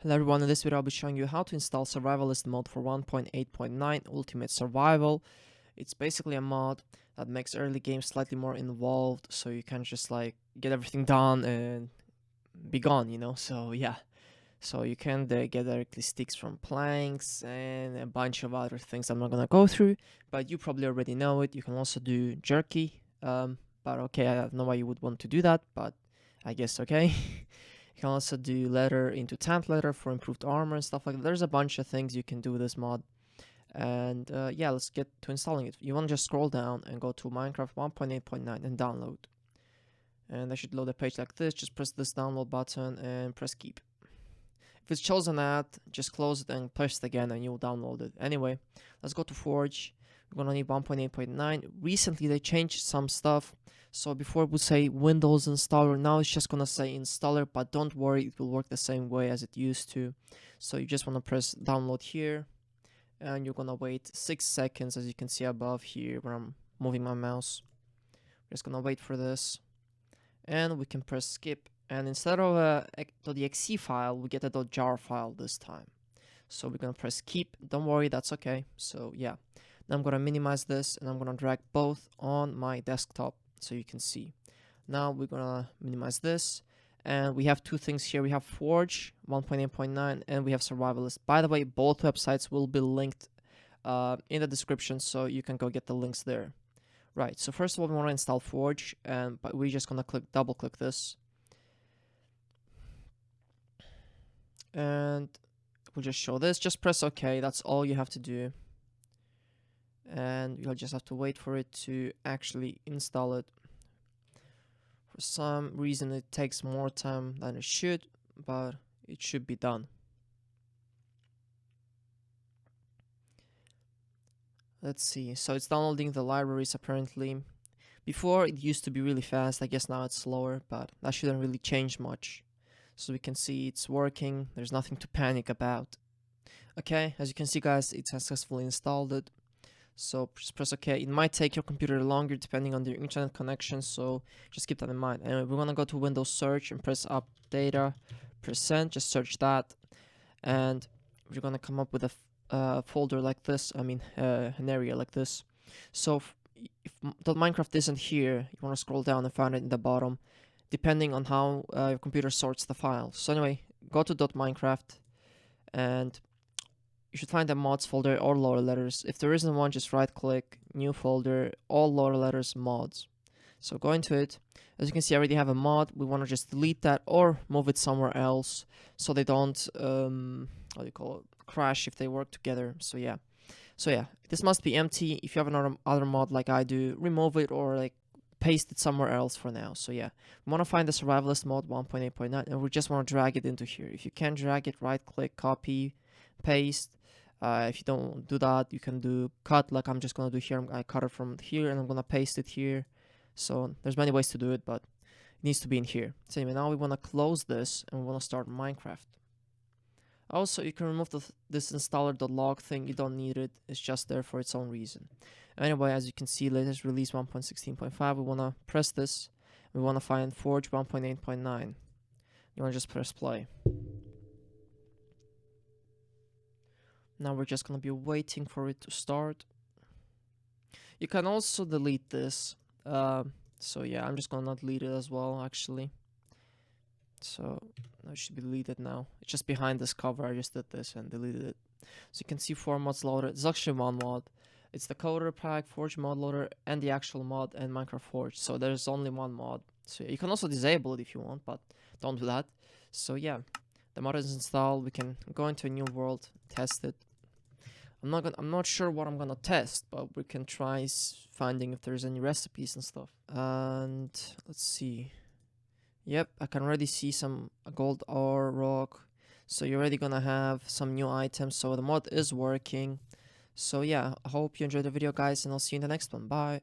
Hello everyone, in this video I'll be showing you how to install Survivalist mode for 1.8.9 Ultimate Survival. It's basically a mod that makes early game slightly more involved, so you can just like get everything done and be gone, you know. So yeah, so you can get directly sticks from planks and a bunch of other things I'm not gonna go through, but you probably already know it. You can also do jerky, but okay, I don't know why you would want to do that, but I guess okay. You can also do leather into tent leather for improved armor and stuff like that. There's a bunch of things you can do with this mod. And yeah, let's get to installing it. You want to just scroll down and go to Minecraft 1.8.9 and download. And I should load a page like this. Just press this download button and press keep. If it's chosen that, just close it and press it again and you'll download it. Anyway, let's go to Forge. We're gonna need 1.8.9. Recently they changed some stuff. So before it would say Windows installer, now it's just gonna say installer, but don't worry, it will work the same way as it used to. So you just wanna press download here and you're gonna wait 6 seconds, as you can see above here where I'm moving my mouse. We're just gonna wait for this and we can press skip, and instead of a .exe file we get a .jar file this time. So we're gonna press keep. Don't worry, that's okay. So yeah, now I'm gonna minimize this and I'm gonna drag both on my desktop so you can see. Now we're gonna minimize this, and we have two things here. We have Forge 1.8.9 and we have Survivalist. By the way, both websites will be linked in the description, so you can go get the links there. Right, so first of all we want to install Forge, but we're just gonna double click this, and we'll just show this. Just press OK, that's all you have to do, and you'll just have to wait for it to actually install it. For some reason it takes more time than it should, but it should be done. Let's see, so it's downloading the libraries apparently. Before it used to be really fast, I guess now it's slower, but that shouldn't really change much. So we can see it's working, there's nothing to panic about. Okay, as you can see guys, it successfully installed it. So just press OK. It might take your computer longer depending on your internet connection, so just keep that in mind. Anyway, we're gonna go to Windows search and press up data %, just search that, and we're gonna come up with a folder like this, an area like this. So if .minecraft isn't here, you wanna scroll down and find it in the bottom, depending on how your computer sorts the files. So anyway, go to .minecraft and you should find the mods folder or lower letters. If there isn't one, just right click, new folder, all lower letters, mods. So go into it. As you can see, I already have a mod. We want to just delete that or move it somewhere else so they don't crash if they work together. So yeah, this must be empty. If you have another other mod like I do, remove it or like paste it somewhere else for now. So yeah, we want to find the Survivalist mod 1.8.9 and we just want to drag it into here. If you can drag it, right click, copy, paste. If you don't do that, you can do cut, like I'm just gonna do here. I cut it from here and I'm gonna paste it here. So there's many ways to do it, but it needs to be in here. So anyway, now we want to close this and we want to start Minecraft. Also, you can remove this installer.log thing. You don't need it. It's just there for its own reason. Anyway, as you can see, latest release 1.16.5. We want to press this. We want to find Forge 1.8.9. You want to just press play. Now we're just going to be waiting for it to start. You can also delete this. So yeah, I'm just going to not delete it as well, actually. So it should be deleted now. It's just behind this cover. I just did this and deleted it. So you can see 4 mods loaded. It's actually one mod. It's the coder pack, Forge mod loader, and the actual mod, and Minecraft Forge. So there's only one mod. So you can also disable it if you want, but don't do that. So yeah, the mod is installed. We can go into a new world, test it. I'm not sure what I'm gonna test, but we can try finding if there's any recipes and stuff. And let's see. Yep, I can already see some gold ore rock. So you're already gonna have some new items. So the mod is working. So yeah, I hope you enjoyed the video, guys, and I'll see you in the next one. Bye.